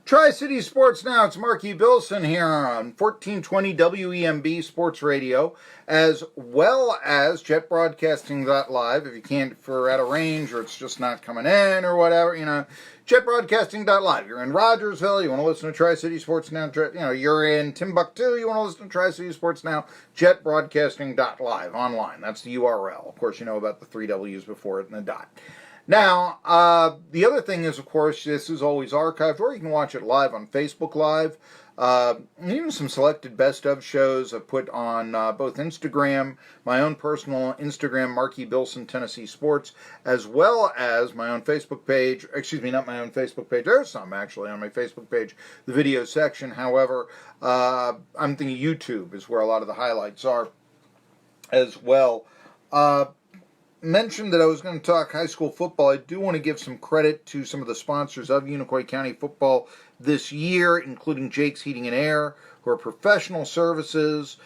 Tri-City Sports Now, it's Marky Billson here on 1420 WEMB Sports Radio, as well as jetbroadcasting.live. If you can't, if you're out of range or it's just not coming in or whatever, jetbroadcasting.live. You're in Rogersville, you want to listen to Tri-City Sports Now, you're in Timbuktu, you want to listen to Tri-City Sports Now, jetbroadcasting.live online. That's the URL. Of course, you know about the 3 W's before it and the dot. Now, the other thing is, of course, this is always archived, or you can watch it live on Facebook Live. Even some selected best of shows I've put on both Instagram, my own personal Instagram, Marky Billson Tennessee Sports, as well as my own Facebook page. Excuse me, not my own Facebook page. There's some actually on my Facebook page, the video section. However, I'm thinking YouTube is where a lot of the highlights are as well. Mentioned that I was going to talk high school football. I do want to give some credit to some of the sponsors of Unicoi County football this year, including Jake's Heating and Air, who are professional services,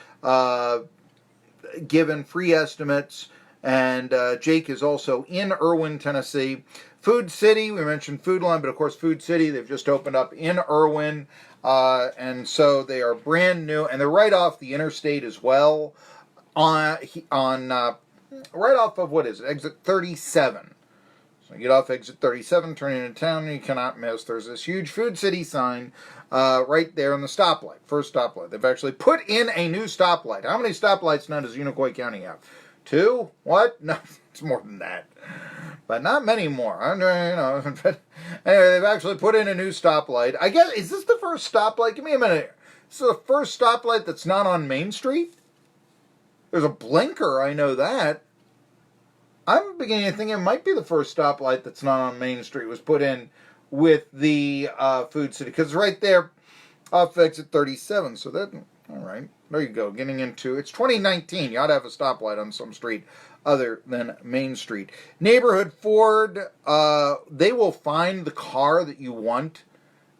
given free estimates, and Jake is also in Irwin, Tennessee. Food City, we mentioned Food Line, but of course Food City, they've just opened up in Irwin, and so they are brand new, and they're right off the interstate as well, right off of, exit 37. So you get off exit 37, turn into town, and you cannot miss. There's this huge Food City sign right there on the stoplight, first stoplight. They've actually put in a new stoplight. How many stoplights now does Unicoi County have? 2? What? No, it's more than that. But not many more. But anyway, they've actually put in a new stoplight. I guess, is this the first stoplight? Give me a minute here. This is the first stoplight that's not on Main Street? There's a blinker, I know that. I'm beginning to think it might be the first stoplight that's not on Main Street was put in with the Food City. Because right there off exit 37. So that, all right, there you go. Getting into, it's 2019. You ought to have a stoplight on some street other than Main Street. Neighborhood Ford, they will find the car that you want.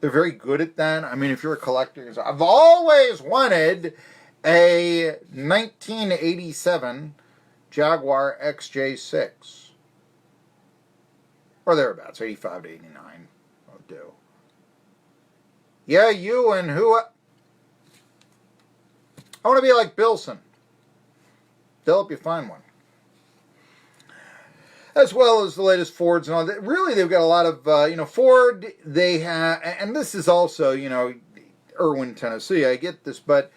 They're very good at that. I mean, if you're a collector, I've always wanted a 1987 Jaguar XJ6. Or thereabouts, 85 to 89. I'll do. Yeah, you and who? I want to be like Billson. They'll help you find one. As well as the latest Fords and all that. Really, they've got a lot of, Ford, they have, and this is also, Irwin, Tennessee. I get this, but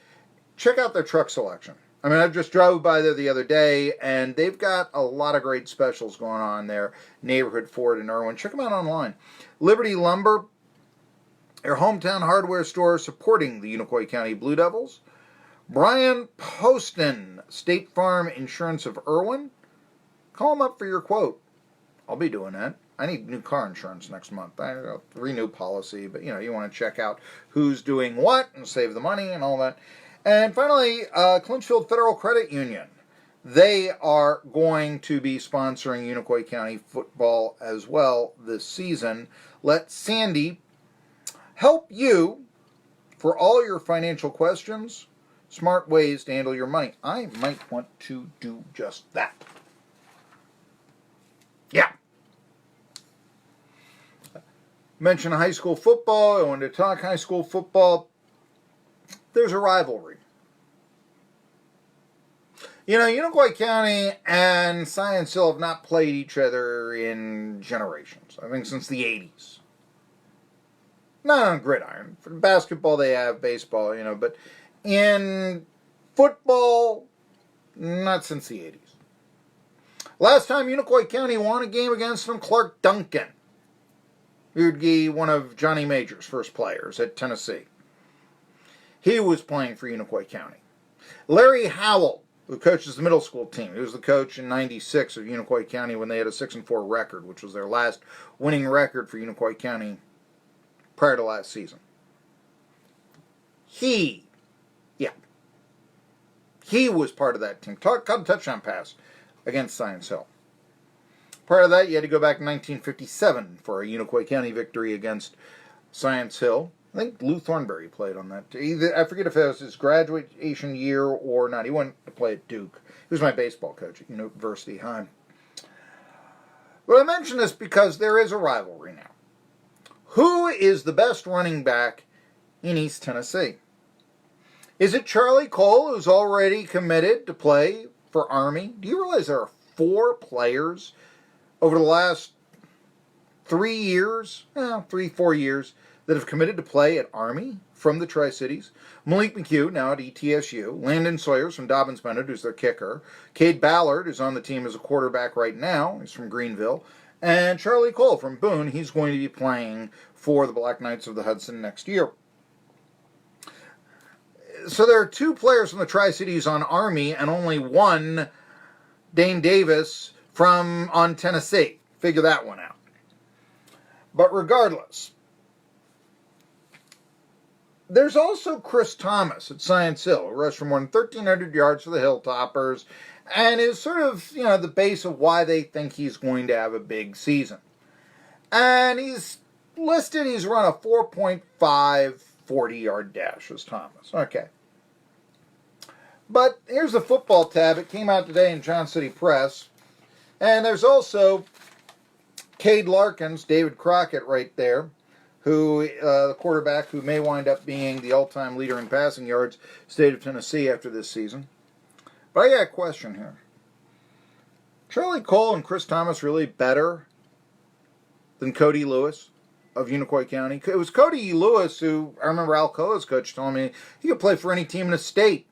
check out their truck selection. I mean, I just drove by there the other day, and they've got a lot of great specials going on there. Neighborhood Ford in Irwin. Check them out online. Liberty Lumber, their hometown hardware store supporting the Unicoi County Blue Devils. Brian Poston, State Farm Insurance of Irwin. Call them up for your quote. I'll be doing that. I need new car insurance next month. I renew policy, but you want to check out who's doing what and save the money and all that. And finally, Clinchfield Federal Credit Union. They are going to be sponsoring Unicoi County football as well this season. Let Sandy help you for all your financial questions, smart ways to handle your money. I might want to do just that. Yeah. Mention high school football. I wanted to talk high school football. There's a rivalry. Unicoi County and Science Hill have not played each other in generations. I think since the 80s. Not on gridiron. For basketball they have, baseball, but in football, not since the 80s. Last time Unicoi County won a game against them, Clark Duncan. He would be one of Johnny Major's first players at Tennessee. He was playing for Unicoi County. Larry Howell, who coaches the middle school team. He was the coach in '96 of Unicoi County when they had a 6-4 record, which was their last winning record for Unicoi County prior to last season. He was part of that team. Caught a touchdown pass against Science Hill. Prior to that, you had to go back to 1957 for a Unicoi County victory against Science Hill. I think Lou Thornberry played on that. I forget if it was his graduation year or not. He went to play at Duke. He was my baseball coach at University High. But I mention this because there is a rivalry now. Who is the best running back in East Tennessee? Is it Charlie Cole, who's already committed to play for Army? Do you realize there are 4 players over the last 3 years, 4 years, that have committed to play at Army from the Tri-Cities? Malik McHugh, now at ETSU. Landon Sawyers from Dobbins-Bennett, who's their kicker. Cade Ballard, who's on the team as a quarterback right now. He's from Greenville. And Charlie Cole from Boone. He's going to be playing for the Black Knights of the Hudson next year. So there are 2 players from the Tri-Cities on Army and only 1, Dane Davis, on Tennessee. Figure that one out. But regardless, there's also Chris Thomas at Science Hill, who rushed for more than 1,300 yards for the Hilltoppers, and is sort of, the base of why they think he's going to have a big season. And he's run a 4.5 40-yard dash as Thomas. Okay. But here's the football tab. It came out today in Johnson City Press. And there's also Cade Larkins, David Crockett right there, who the quarterback who may wind up being the all-time leader in passing yards, state of Tennessee after this season. But I got a question here. Charlie Cole and Chris Thomas really better than Kody Lewis of Unicoi County? It was Kody Lewis who, I remember Alcoa's coach telling me, he could play for any team in the state.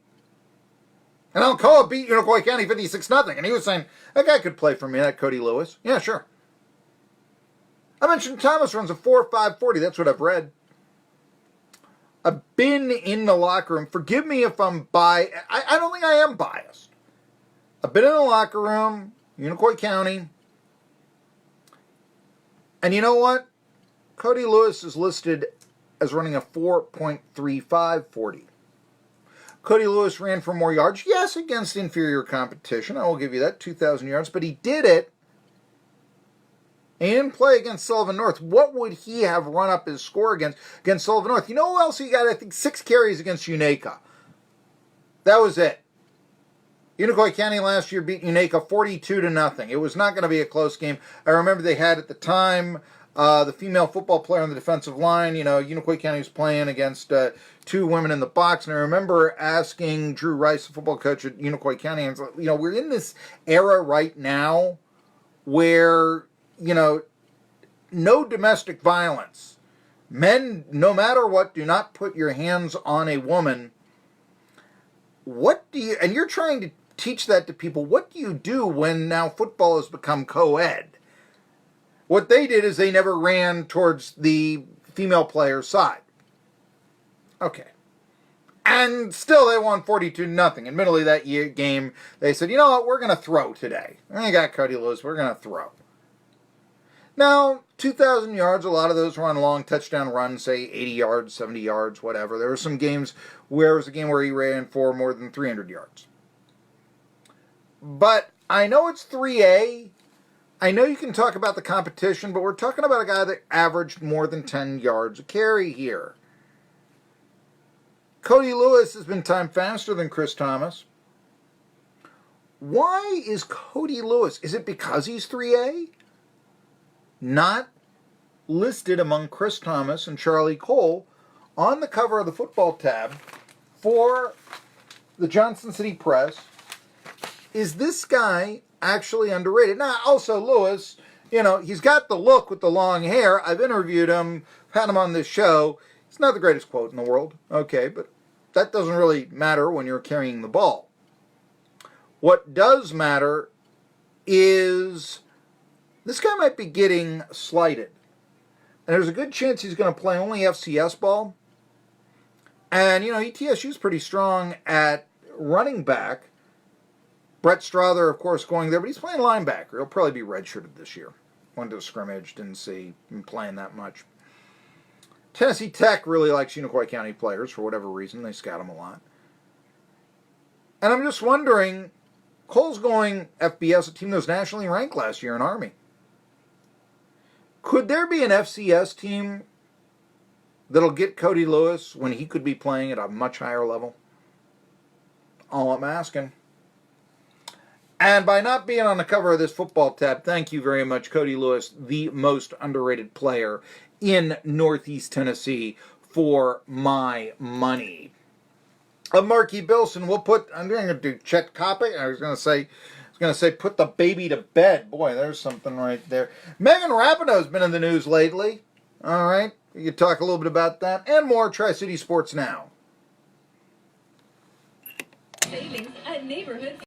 And Alcoa beat Unicoi County 56-0. And he was saying, that guy could play for me, that Kody Lewis. Yeah, sure. I mentioned Thomas runs a 4.5 40. That's what I've read. I've been in the locker room. Forgive me if I'm biased. I don't think I am biased. I've been in the locker room, Unicoi County. And you know what? Kody Lewis is listed as running a 4.35 40. Kody Lewis ran for more yards, yes, against inferior competition. I will give you that, 2,000 yards. But he did it. He didn't play against Sullivan North. What would he have run up his score against Sullivan North? You know who else he got? I think 6 carries against Unicoi. That was it. Unicoi County last year beat Unicoi 42-0. It was not going to be a close game. I remember they had at the time the female football player on the defensive line. Unicoi County was playing against 2 women in the box. And I remember asking Drew Rice, the football coach at Unicoi County, and we're in this era right now where, no domestic violence. Men, no matter what, do not put your hands on a woman. And you're trying to teach that to people. What do you do when now football has become co-ed? What they did is they never ran towards the female player's side. Okay. And still they won 42-0. Admittedly, that game, they said, you know what, we're going to throw today. And they got Kody Lewis, we're going to throw. Now, 2,000 yards, a lot of those were on long touchdown runs, say 80 yards, 70 yards, whatever. There were some games where it was a game where he ran for more than 300 yards. But I know it's 3A. I know you can talk about the competition, but we're talking about a guy that averaged more than 10 yards a carry here. Kody Lewis has been timed faster than Chris Thomas. Why is Kody Lewis? Is it because he's 3A? Not listed among Chris Thomas and Charlie Cole on the cover of the football tab for the Johnson City Press. Is this guy actually underrated? Now, also Lewis, he's got the look with the long hair. I've interviewed him, had him on this show. He's not the greatest quote in the world, okay, but that doesn't really matter when you're carrying the ball. What does matter is this guy might be getting slighted. And there's a good chance he's going to play only FCS ball. And, ETSU's pretty strong at running back. Brett Strother, of course, going there, but he's playing linebacker. He'll probably be redshirted this year. Went to a scrimmage, didn't see him playing that much. Tennessee Tech really likes Unicoi County players for whatever reason. They scout them a lot. And I'm just wondering, Cole's going FBS, a team that was nationally ranked last year in Army. Could there be an FCS team that'll get Kody Lewis when he could be playing at a much higher level? All I'm asking. And by not being on the cover of this football tab, thank you very much, Kody Lewis, the most underrated player in Northeast Tennessee for my money. Marky Billson, I'm going to do Chet Kopic. I was going to say put the baby to bed. Boy, there's something right there. Megan Rapinoe's been in the news lately. All right, we could talk a little bit about that and more. Tri-City Sports Now. Savings at Neighborhood